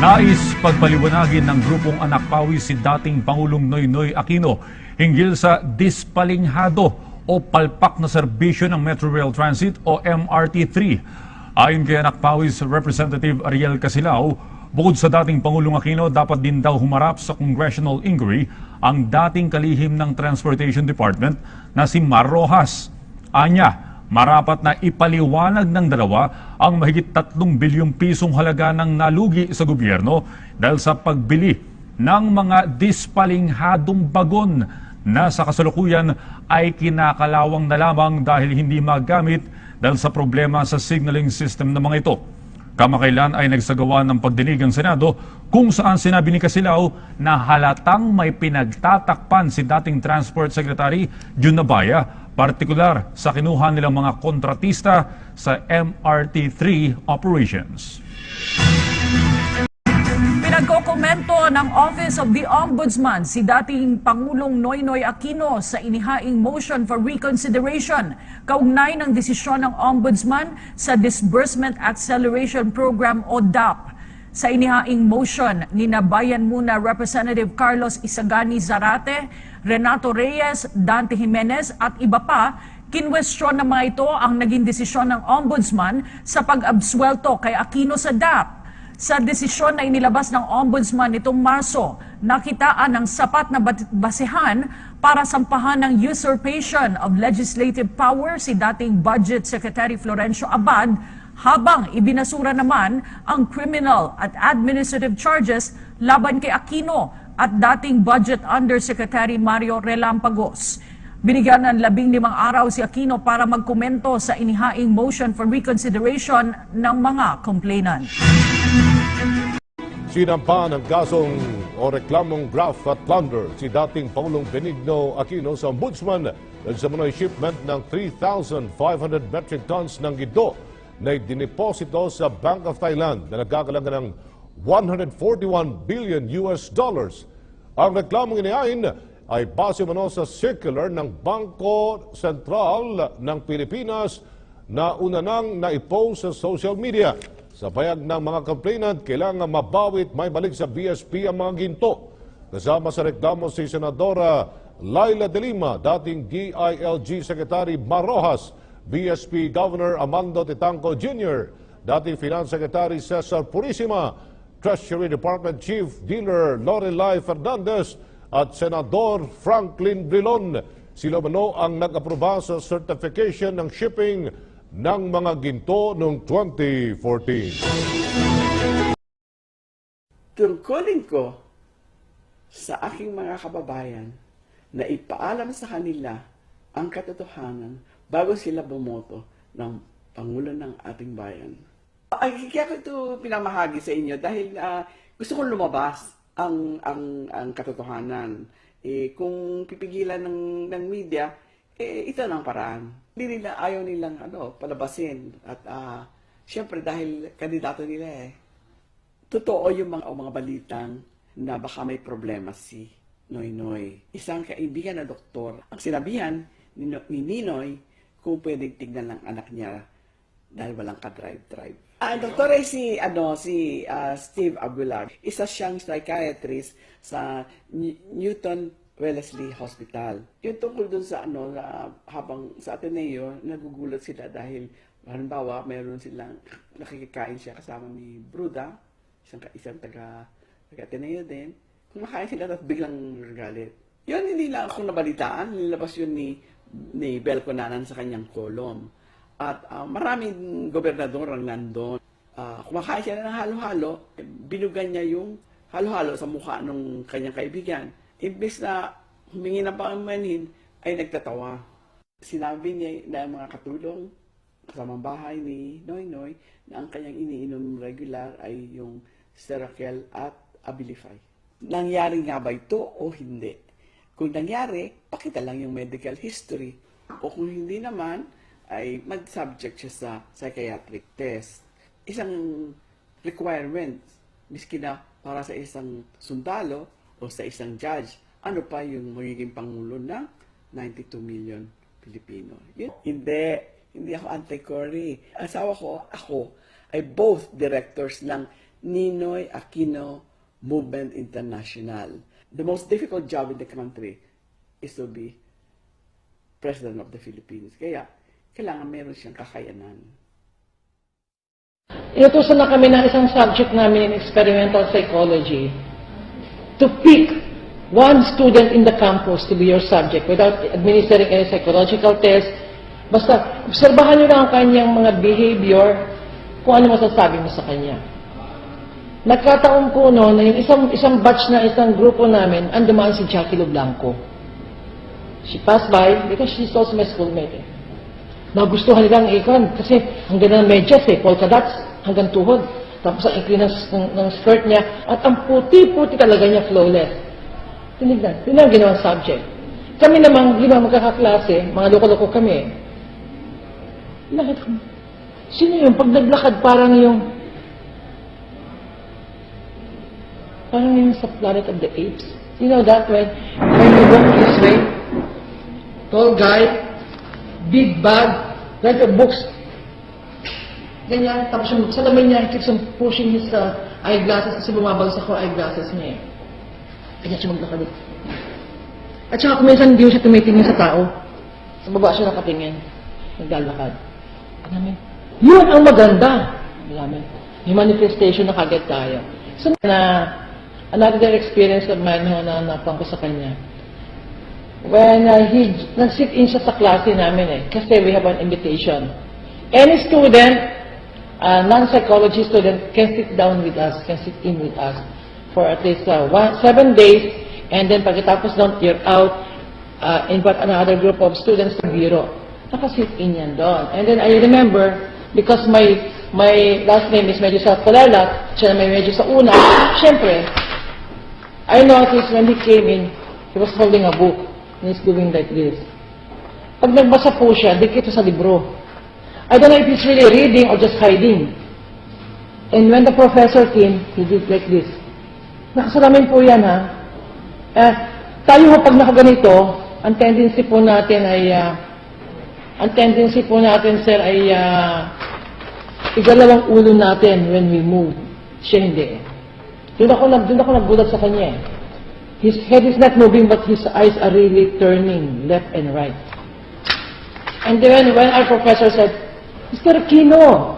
Nais pagpaliwanagin ng grupong anak pawis si dating Pangulong Noynoy Aquino hinggil sa dispalinghado o palpak na serbisyo ng Metro Rail Transit o MRT-3. Ayon kay anak pawis Representative Ariel Casilao, bukod sa dating Pangulong Aquino, dapat din daw humarap sa congressional inquiry ang dating kalihim ng Transportation Department na si Mar Rojas. Anya, marapat na ipaliwanag ng dalawa ang mahigit 3 bilyong pisong halaga ng nalugi sa gobyerno dahil sa pagbili ng mga dispalinghadong bagon na sa kasalukuyan ay kinakalawang na lamang dahil hindi magamit dahil sa problema sa signaling system ng mga ito. Kamakailan ay nagsagawa ng pagdinig ang Senado kung saan sinabi ni Casilao na halatang may pinagtatakpan si dating Transport Secretary Jun Nabaya, partikular sa kinuha nilang mga kontratista sa MRT-3 operations. Pinagkokomento ng Office of the Ombudsman si dating Pangulong Noynoy Aquino sa inihaing motion for reconsideration kaugnay ng desisyon ng Ombudsman sa Disbursement Acceleration Program o DAP. Sa inihaing motion, ninabayan muna Representative Carlos Isagani Zarate, Renato Reyes, Dante Jimenez at iba pa, kinwestiyon ng mga ito ang naging desisyon ng Ombudsman sa pag-absuelto kay Aquino sa DAP. Sa desisyon na inilabas ng Ombudsman nitong Marso, nakitaan ng sapat na basehan para sampahan ng usurpation of legislative power si dating Budget Secretary Florencio Abad, habang ibinasura naman ang criminal at administrative charges laban kay Aquino at dating Budget Undersecretary Mario Relampagos. Binigyan ng 15 araw si Aquino para magkomento sa inihaing motion for reconsideration ng mga complainant. Sinampa ng kasong o reklamong graft at plunder si dating Pangulong Benigno Aquino sa Ombudsman dahil sa manoy shipment ng 3,500 metric tons ng gito na dineposito sa Bank of Thailand na nagkakalaga ng 141 billion US dollars. Ang reklamong inihain ay base mano sa circular ng Bangko Sentral ng Pilipinas na una nang naipost sa social media. Sa payag ng mga complainant, kailangan mabawit may balik sa BSP ang mga ginto. Kasama sa reklamo si Senadora Laila de Lima, dating DILG Secretary Mar Rojas, BSP Governor Amando Titanco Jr., dating Finance Secretary Cesar Purisima, Treasury Department Chief Dealer Lorelai Fernandez at Senador Franklin Brilon. Sila mano ang nag-aproba sa certification ng shipping ng mga ginto noong 2014. Tungkulin ko sa aking mga kababayan na ipaalam sa kanila ang katotohanan bago sila bumoto ng Pangulo ng ating bayan. Kaya ko ito pinamahagi sa inyo dahil gusto kong lumabas ang katotohanan. Kung pipigilan ng media, ito ang paraan. Hindi nila, ayaw nilang palabasin. At siyempre dahil kandidato nila totoo yung mga balitang na baka may problema si Noynoy. Isang kaibigan na doktor. Ang sinabihan ni Ninoy kung pwedeng tignan ng anak niya dahil walang ka-drive-drive. Ang doktor ay si Steve Aguilar. Isa siyang psychiatrist sa Newton Wellesley Hospital. Yung tungkol dun sa habang sa Ateneo, nagugulat sila dahil halimbawa mayroon silang nakikikain siya kasama ni Bruda, isang taga Ateneo din. Kumakain sila at biglang galit. Yun hindi lang akong nabalitaan, nilabas yun ni Bel Conanan sa kanyang kolom. At maraming gobernador ang nandun. Kumakain siya ng halo-halo, binugan niya yung halo-halo sa mukha ng kanyang kaibigan. Imbes na humingi ng pangamanhin, ay nagtatawa. Sinabi niya na mga katulong kasamang bahay ni Noynoy na ang kanyang iniinom regular ay yung Serakel at Abilify. Nangyari nga ba ito o hindi? Kung nangyari, pakita lang yung medical history. O kung hindi naman, ay mag-subject siya sa psychiatric test. Isang requirement, miski na para sa isang sundalo o sa isang judge, ano pa yung magiging pangulo ng 92 million Pilipino. Hindi ako anti-Cory. Asawa ko, ako, ay both directors ng Ninoy Aquino Movement International. The most difficult job in the country is to be President of the Philippines. Kaya, kailangan meron siyang kakayanan. Inutusan na kami ng isang subject namin in experimental psychology to pick one student in the campus to be your subject without administering any psychological test. Basta, obserbahan nyo lang ang kanyang mga behavior kung ano masasabi mo sa kanya. Nagkataon ko na yung isang batch na isang grupo namin, ang dumaan si Jackie Lo Blanco. She passed by because she's also my schoolmate. Nagustuhan nila ang ikon kasi hanggang ng medyas polka dots, hanggang tuhod. Tapos ang ikli ng skirt niya at ang puti-puti talaga niya, flawless. Tinignan, yun ang ginawang subject. Kami namang 5 magkakaklase, mga loko-loko kami. Nakita ko, sino yung pag naglakad parang yung sa Planet of the Apes. You know that when you walk this way, tall guy, big bag, like a books. Ganyan, tapos yung salamin niya, he keeps on pushing his eyeglasses kasi bumabagsak ko eyeglasses niya eh. Ganyan siya maglakad. At saka kung minsan hindi siya tumitingin sa tao, sa baba siya nakatingin, naglalakad. Namin, yun ang maganda. Namin, yung manifestation na kagad tayo. So na, another experience of mine na napang ko sa kanya. When nag-sit in siya sa klase namin kasi we have an invitation. Any student, non-psychology student can sit down with us, can sit in with us for at least 7 days, and then pagkatapos doon, you're out, invite another group of students to bureau. Nakasit in yan doon. And then I remember, because my last name is medyo sa Palalat, siya na may medyo sa una, syempre, I noticed when he came in, he was holding a book, and he's doing like this. Pag nagbasa po siya, dikit sa libro. I don't know if he's really reading or just hiding. And when the professor came, he did like this. Nakasalamin po yan, ha? Tayo ho, pag nakaganito, ang tendency po natin, sir, ay igalawang ulo natin when we move. Siya hindi. Doon ako nagbulat sa kanya. His head is not moving, but his eyes are really turning left and right. And then when our professor said, Mr. Aquino,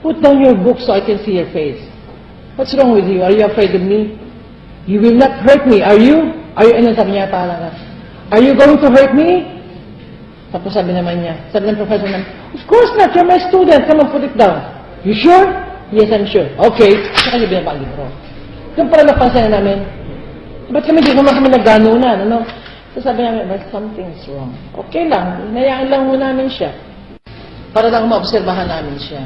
put down your book so I can see your face. What's wrong with you? Are you afraid of me? You will not hurt me, are you? Sabi niya parang, are you going to hurt me? Tapos sabi naman niya, sabi ng professor naman, of course not, you're my student, come on, put it down. You sure? Yes, I'm sure. Okay, saka niya binaba ang libro. Doon pala napansin na namin, ba't kami di naman kami nagganunan, ano? So sabi namin, but something's wrong. Okay lang, hinayaan lang muna namin siya. Para lang maobserbahan namin siya.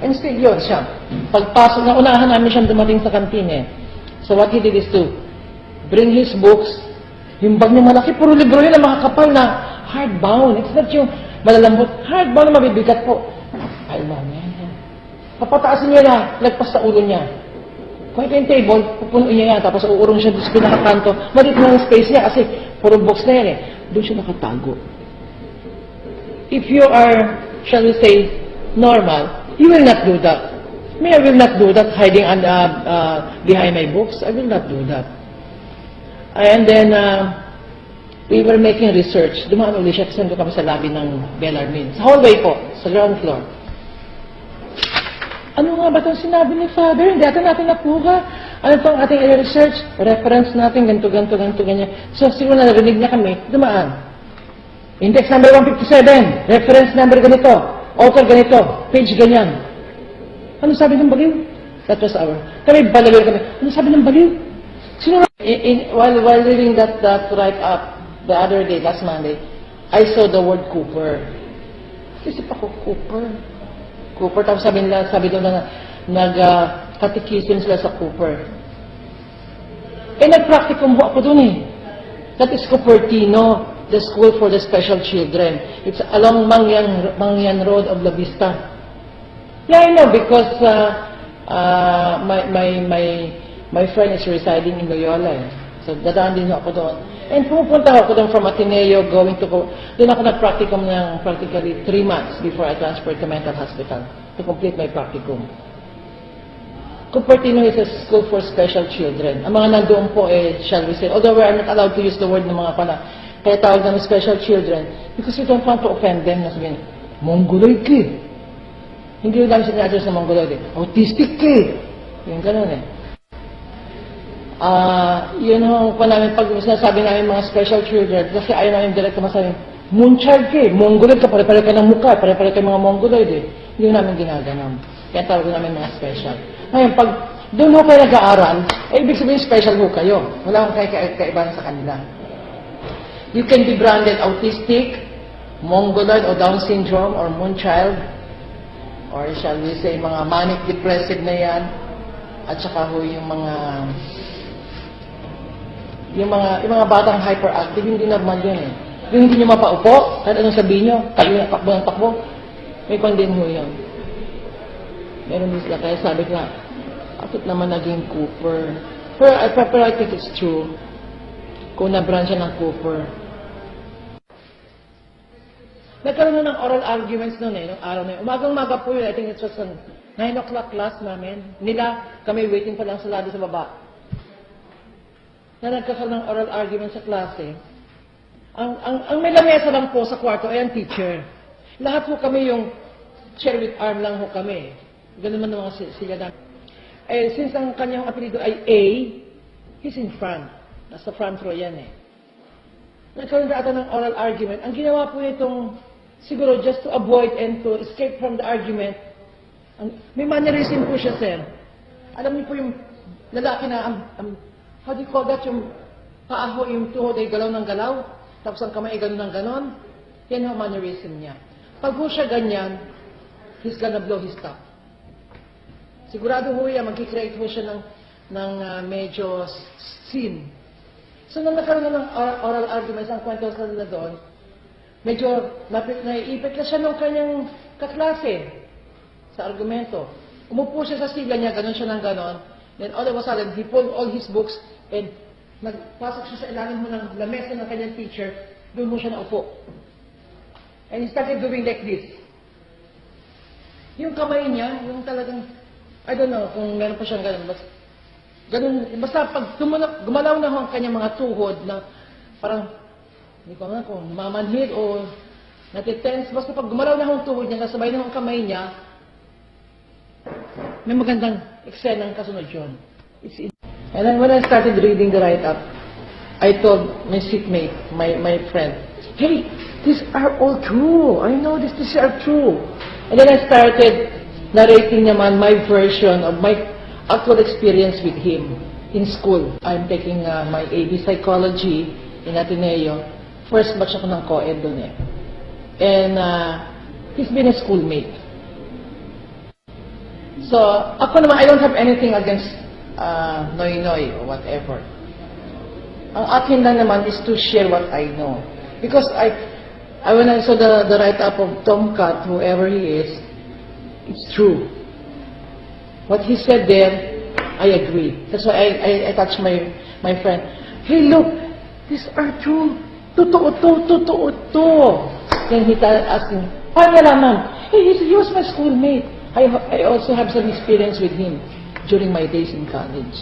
And still yun siya. Pagpasok, naunahan namin siyang dumating sa kantin So what he did is to bring his books, yung bag niya malaki, puro libro yun na makakapal na hardbound. It's not yung malalambot. Hardbound na mabibigat po. Hardbound yan. Papataasin niya na, lagpas sa ulo niya. Kung ito yung table, pupunuin niya yan, tapos uurong siya sa pinakakanto. Malit na yung space niya kasi puro box na yan Doon siya nakatago. If you are, shall we say, normal, you will not do that. Me, I will not do that, hiding behind my books. I will not do that. And then, we were making research. Dumaan ulit siya kasi nandun kami sa lobby ng Bellarmine. Sa hallway po, sa ground floor. Ano nga ba itong sinabi ni Father? Hindi natin nakuha. Ano itong ating research? Reference natin, ganito, ganyan. So, siguro narinig niya kami, dumaan. Index number 157, reference number ganito, author ganito, page ganyan. Ano sabi ng baliw? That was kami balaliw kami. Ano sabi ng baliw? Sino while reading that write-up the other day, last Monday, I saw the word Cooper. Isip ako, Cooper, tapos sabi doon na nag-catechism sila sa Cooper. Nag-practicum ako doon That is Cupertino, the School for the Special Children. It's along Mangyan Road of La Vista. Yeah, I know, because my friend is residing in Loyola. So, dadaan din ako doon. And pumupunta ako doon from Ateneo, doon ako nag-practicum ng practically 3 months before I transferred to mental hospital to complete my practicum. Cupertino is a school for special children. Ang mga nandoon po shall we say, although we are not allowed to use the word ng mga kaya tawag namin special children, because we don't want to offend them na sabihin, Mongoloid kid. Hindi rin namin sinadres na Mongoloid autistic kid. Yung gano'n yun ang namin pag sinasabi namin mga special children, kasi ayaw namin direct na masabi, Moonchild kid, Mongoloid ka, pare-pare ka ng mukha, pare-pare ka mga Mongoloid Hindi namin ginaganon. Kaya tawag namin mga special. Ngayon, pag doon ho kayo nag-aaral, ibig sabihin special ho kayo. Wala akong kaibahan sa kanila. You can be branded autistic, Mongoloid, or Down syndrome, or Moonchild, or shall we say, mga manic depressive na yan, at saka ho yung mga batang hyperactive, hindi normal yan Yung hindi nyo mapaupo, kahit anong sabihin nyo, kayo na takbo ng takbo, may condemn ho yun. Meron din sila, kaya sabi ko nga, bakit naman naging Cooper? Pero I think it's true. Kung na-branch siya ng Cooper. Nagkaroon na ng oral arguments noon nung araw na yun. Umagang-maga po yun, I think it was 9 o'clock class namin. Kami waiting pa lang sa lado sa baba. Na nagkakaroon ng oral argument sa klase. Ang may lamesa lang po sa kwarto ay ang teacher. Lahat po kami yung chair with arm lang ho kami. Ganun man naman sila na. Since ang kanyang apelido ay A, he's in front. Nasa front row yan Nagkaroon na ata ng oral argument. Ang ginawa po nitong, siguro just to avoid and to escape from the argument, may mannerism po siya, sir. Alam niyo po yung lalaki na, how do you call that, yung paaho, yung tuhod ay galaw ng galaw, tapos ang kamay ay gano'n ng gano'n. Yan ang mannerism niya. Pag po siya ganyan, he's gonna blow his top. Sigurado ho yan, mag-create ho siya ng medyo scene. So, nung nagkaroon na ng oral arguments, ang kwento sa nila doon, medyo naiipit na siya ng kanyang kaklase sa argumento. Umupo siya sa sila niya, gano'n siya ng gano'n. Then all of a sudden, he pulled all his books and nagpasok siya sa ilalim mo ng lamesa ng kanyang teacher, doon mo siya naupo. And he started doing like this. Yung kamay niya, yung talagang, I don't know kung meron pa siyang ganun, basta pag gumalaw na ho ang kanyang mga tuhod na parang, hindi ko alam kung mamanhid o natitense, basta pag gumalaw na ho ang tuhod niya, nasabay na ho ang kamay niya, may magandang eksena ng kasunod yun. And then when I started reading the write-up, I told my seatmate, my friend, hey, these are all true. I know these are true. And then I started narrating naman my version of my actual experience with him in school. I'm taking my AB Psychology in Ateneo. First batch ako ng co-ed doon And he's been a schoolmate. So, ako naman, I don't have anything against Noy or whatever. Ang akin lang naman is to share what I know. Because when I saw the write-up of Tomcat, whoever he is, it's true. What he said there, I agree. That's why I touched my friend. Hey, look, these are true. Totoo to. Then he asked him, paano naman? Hey, he was my schoolmate. I also have some experience with him during my days in college.